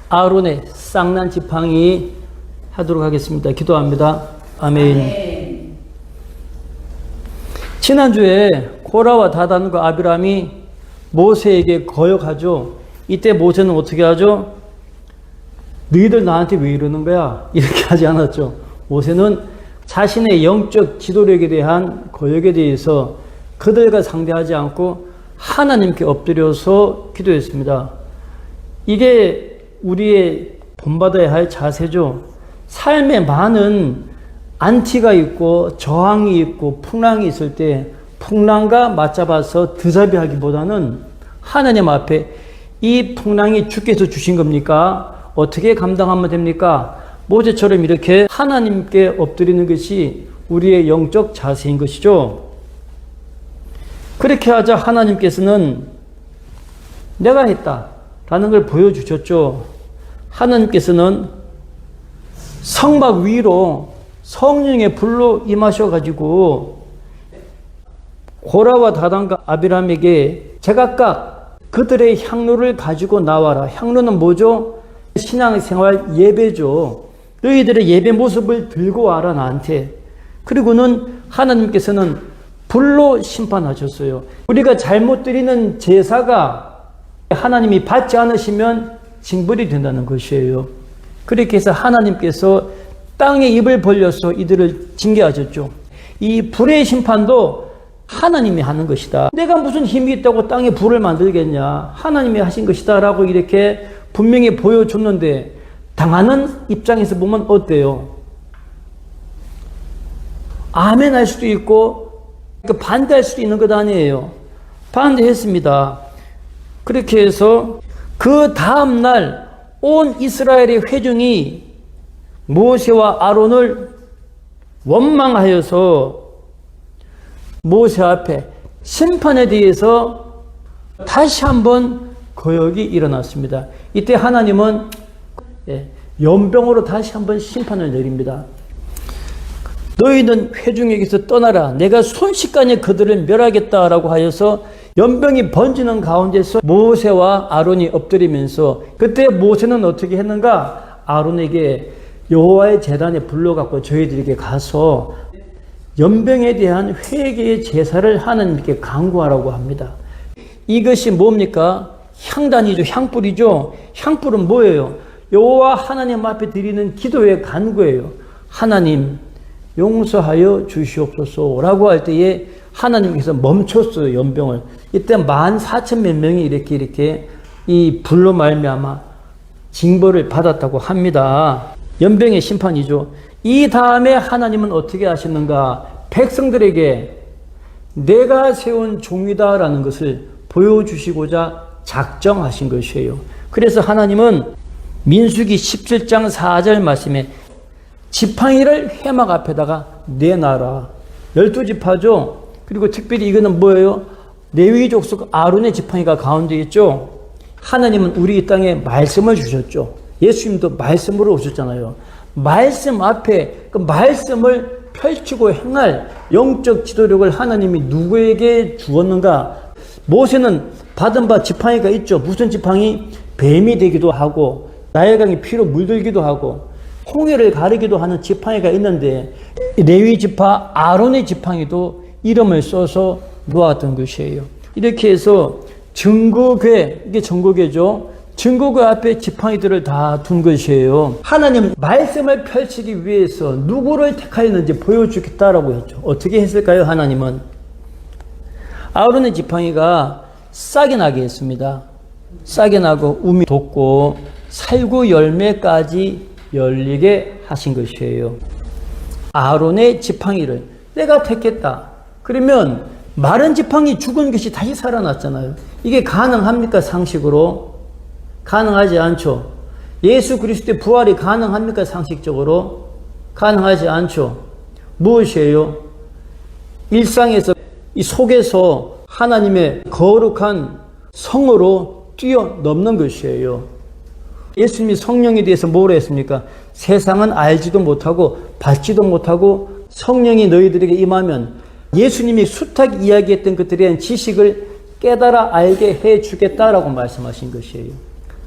아론의 쌍난 지팡이 하도록 하겠습니다. 기도합니다. 아멘. 지난주에 고라와 다단과 아비람이 모세에게 거역하죠. 이때 모세는 어떻게 하죠? 너희들 나한테 왜 이러는 거야? 이렇게 하지 않았죠. 모세는 자신의 영적 지도력에 대한 거역에 대해서 그들과 상대하지 않고 하나님께 엎드려서 기도했습니다. 이게 우리의 본받아야 할 자세죠. 삶에 많은 안티가 있고 저항이 있고 풍랑이 있을 때 풍랑과 맞잡아서 드자비하기보다는 하나님 앞에 이 풍랑이 주께서 주신 겁니까? 어떻게 감당하면 됩니까? 모세처럼 이렇게 하나님께 엎드리는 것이 우리의 영적 자세인 것이죠. 그렇게 하자 하나님께서는 내가 했다라는 걸 보여주셨죠. 하나님께서는 성막 위로 성령의 불로 임하셔가지고 고라와 다단과 아비람에게 제각각 그들의 향로를 가지고 나와라. 향로는 뭐죠? 신앙생활 예배죠. 너희들의 예배 모습을 들고 와라 나한테. 그리고는 하나님께서는 불로 심판하셨어요. 우리가 잘못 드리는 제사가 하나님이 받지 않으시면 징벌이 된다는 것이에요. 그렇게 해서 하나님께서 땅에 입을 벌려서 이들을 징계하셨죠. 이 불의 심판도 하나님이 하는 것이다. 내가 무슨 힘이 있다고 땅에 불을 만들겠냐. 하나님이 하신 것이다 라고 이렇게 분명히 보여줬는데 당하는 입장에서 보면 어때요? 아멘 할 수도 있고 반대할 수도 있는 것 아니에요. 반대했습니다. 그렇게 해서 그 다음날 온 이스라엘의 회중이 모세와 아론을 원망하여서 모세 앞에 심판에 대해서 다시 한번 거역이 일어났습니다. 이때 하나님은 연병으로 다시 한번 심판을 내립니다. 너희는 회중에게서 떠나라. 내가 순식간에 그들을 멸하겠다라고 하여서 연병이 번지는 가운데서 모세와 아론이 엎드리면서 그때 모세는 어떻게 했는가? 아론에게 여호와의 제단에 불러갖고 저희들에게 가서 연병에 대한 회개의 제사를 하나님께 간구하라고 합니다. 이것이 뭡니까? 향단이죠. 향불이죠. 향불은 뭐예요? 여호와 하나님 앞에 드리는 기도의 간구예요. 하나님 용서하여 주시옵소서 라고 할 때에 하나님께서 멈췄어요. 연병을. 이때 14,000 몇 명이 이렇게 이 불로 말미암아 징벌을 받았다고 합니다. 연병의 심판이죠. 이 다음에 하나님은 어떻게 하셨는가? 백성들에게 내가 세운 종이다라는 것을 보여주시고자 작정하신 것이에요. 그래서 하나님은 민수기 17장 4절 말씀에 지팡이를 회막 앞에다가 내놔라. 12지파죠. 그리고 특별히 이거는 뭐예요? 레위 족속 아론의 지팡이가 가운데 있죠. 하나님은 우리 이 땅에 말씀을 주셨죠. 예수님도 말씀으로 오셨잖아요. 말씀 앞에 그 말씀을 펼치고 행할 영적 지도력을 하나님이 누구에게 주었는가? 모세는 받은 바 지팡이가 있죠. 무슨 지팡이? 뱀이 되기도 하고 나일강이 피로 물들기도 하고 홍해를 가르기도 하는 지팡이가 있는데 레위 지파 아론의 지팡이도 이름을 써서 놓았던 것이에요. 이렇게 해서 증거궤, 이게 증거궤죠. 증거궤 앞에 지팡이들을 다 둔 것이에요. 하나님 말씀을 펼치기 위해서 누구를 택하였는지 보여주겠다라고 했죠. 어떻게 했을까요? 하나님은 아론의 지팡이가 싹이 나게 했습니다. 싹이 나고 um이 돋고 살구 열매까지 열리게 하신 것이에요. 아론의 지팡이를 내가 택했다. 그러면 마른 지팡이 죽은 것이 다시 살아났잖아요. 이게 가능합니까? 상식으로? 가능하지 않죠. 예수 그리스도의 부활이 가능합니까? 상식적으로? 가능하지 않죠. 무엇이에요? 일상에서 이 속에서 하나님의 거룩한 성으로 뛰어넘는 것이에요. 예수님이 성령에 대해서 뭐라 했습니까? 세상은 알지도 못하고 받지도 못하고 성령이 너희들에게 임하면 예수님이 수탁 이야기했던 것들에 대한 지식을 깨달아 알게 해 주겠다라고 말씀하신 것이에요.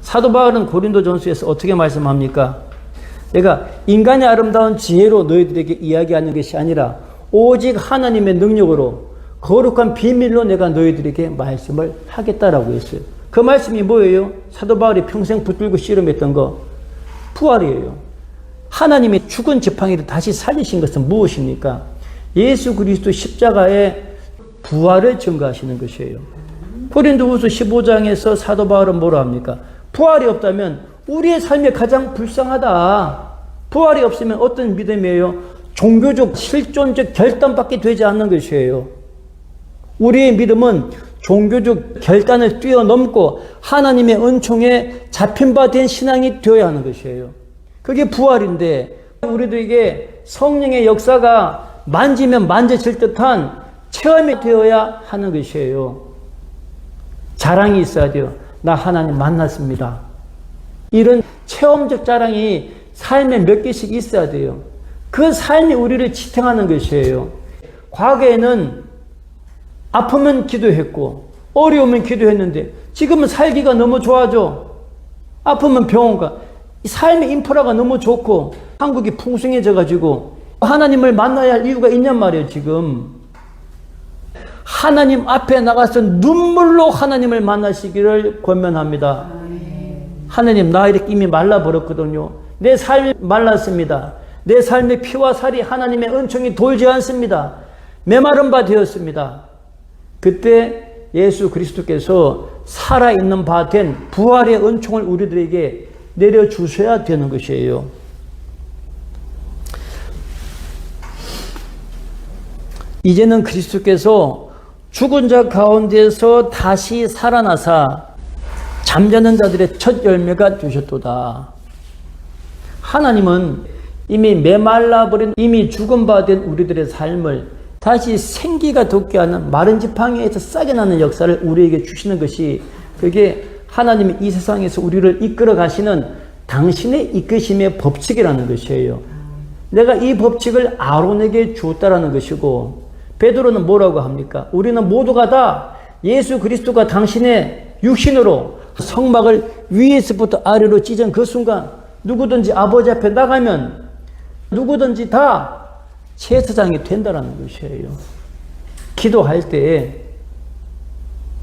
사도 바울은 고린도전서에서 어떻게 말씀합니까? 내가 인간의 아름다운 지혜로 너희들에게 이야기하는 것이 아니라 오직 하나님의 능력으로 거룩한 비밀로 내가 너희들에게 말씀을 하겠다라고 했어요. 그 말씀이 뭐예요? 사도 바울이 평생 붙들고 씨름했던 거, 부활이에요. 하나님의 죽은 지팡이를 다시 살리신 것은 무엇입니까? 예수 그리스도 십자가의 부활을 증거하시는 것이에요. 고린도후서 15장에서 사도 바울은 뭐라 합니까? 부활이 없다면 우리의 삶이 가장 불쌍하다. 부활이 없으면 어떤 믿음이에요? 종교적, 실존적 결단밖에 되지 않는 것이에요. 우리의 믿음은 종교적 결단을 뛰어넘고 하나님의 은총에 잡힌 바 된 신앙이 되어야 하는 것이에요. 그게 부활인데 우리들에게 성령의 역사가 만지면 만져질 듯한 체험이 되어야 하는 것이에요. 자랑이 있어야 돼요. 나 하나님 만났습니다. 이런 체험적 자랑이 삶에 몇 개씩 있어야 돼요. 그 삶이 우리를 지탱하는 것이에요. 과거에는 아프면 기도했고 어려우면 기도했는데 지금은 살기가 너무 좋아져. 아프면 병원 가. 삶의 인프라가 너무 좋고 한국이 풍성해져 가지고 하나님을 만나야 할 이유가 있냔 말이에요. 지금 하나님 앞에 나가서 눈물로 하나님을 만나시기를 권면합니다. 하나님, 나 이렇게 이미 말라버렸거든요. 내 삶이 말랐습니다. 내 삶의 피와 살이 하나님의 은총이 돌지 않습니다. 메마른 바 되었습니다. 그때 예수 그리스도께서 살아있는 바 된 부활의 은총을 우리들에게 내려주셔야 되는 것이에요. 이제는 그리스도께서 죽은 자 가운데서 다시 살아나사 잠자는 자들의 첫 열매가 되셨도다. 하나님은 이미 메말라버린 이미 죽은 바 된 우리들의 삶을 다시 생기가 돋게 하는 마른 지팡이에서 싹이 나는 역사를 우리에게 주시는 것이 그게 하나님이 이 세상에서 우리를 이끌어 가시는 당신의 이끄심의 법칙이라는 것이에요. 내가 이 법칙을 아론에게 주었다라는 것이고 베드로는 뭐라고 합니까? 우리는 모두가 다 예수 그리스도가 당신의 육신으로 성막을 위에서부터 아래로 찢은 그 순간 누구든지 아버지 앞에 나가면 누구든지 다 제사장이 된다는 것이에요. 기도할 때에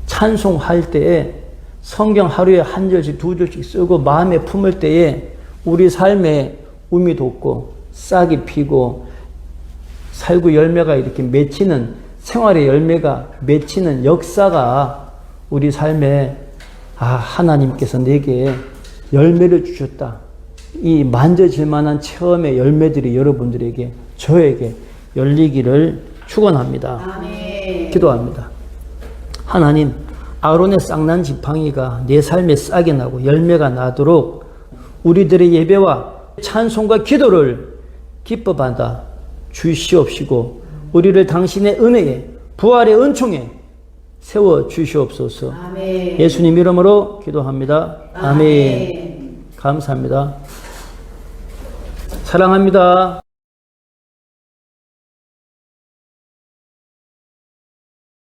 찬송할 때에 성경 하루에 한 절씩 두 절씩 쓰고 마음에 품을 때에 우리 삶에 움이 돋고 싹이 피고 살구 열매가 이렇게 맺히는 생활의 열매가 맺히는 역사가 우리 삶에 하나님께서 내게 열매를 주셨다. 이 만져질 만한 체험의 열매들이 여러분들에게 저에게 열리기를 축원합니다. 아멘. 기도합니다. 하나님, 아론의 싹난 지팡이가 내 삶에 싹이 나고 열매가 나도록 우리들의 예배와 찬송과 기도를 기뻐받아 주시옵시고 우리를 당신의 은혜에 부활의 은총에 세워 주시옵소서. 아멘. 예수님 이름으로 기도합니다. 아멘. 아멘. 감사합니다. 사랑합니다.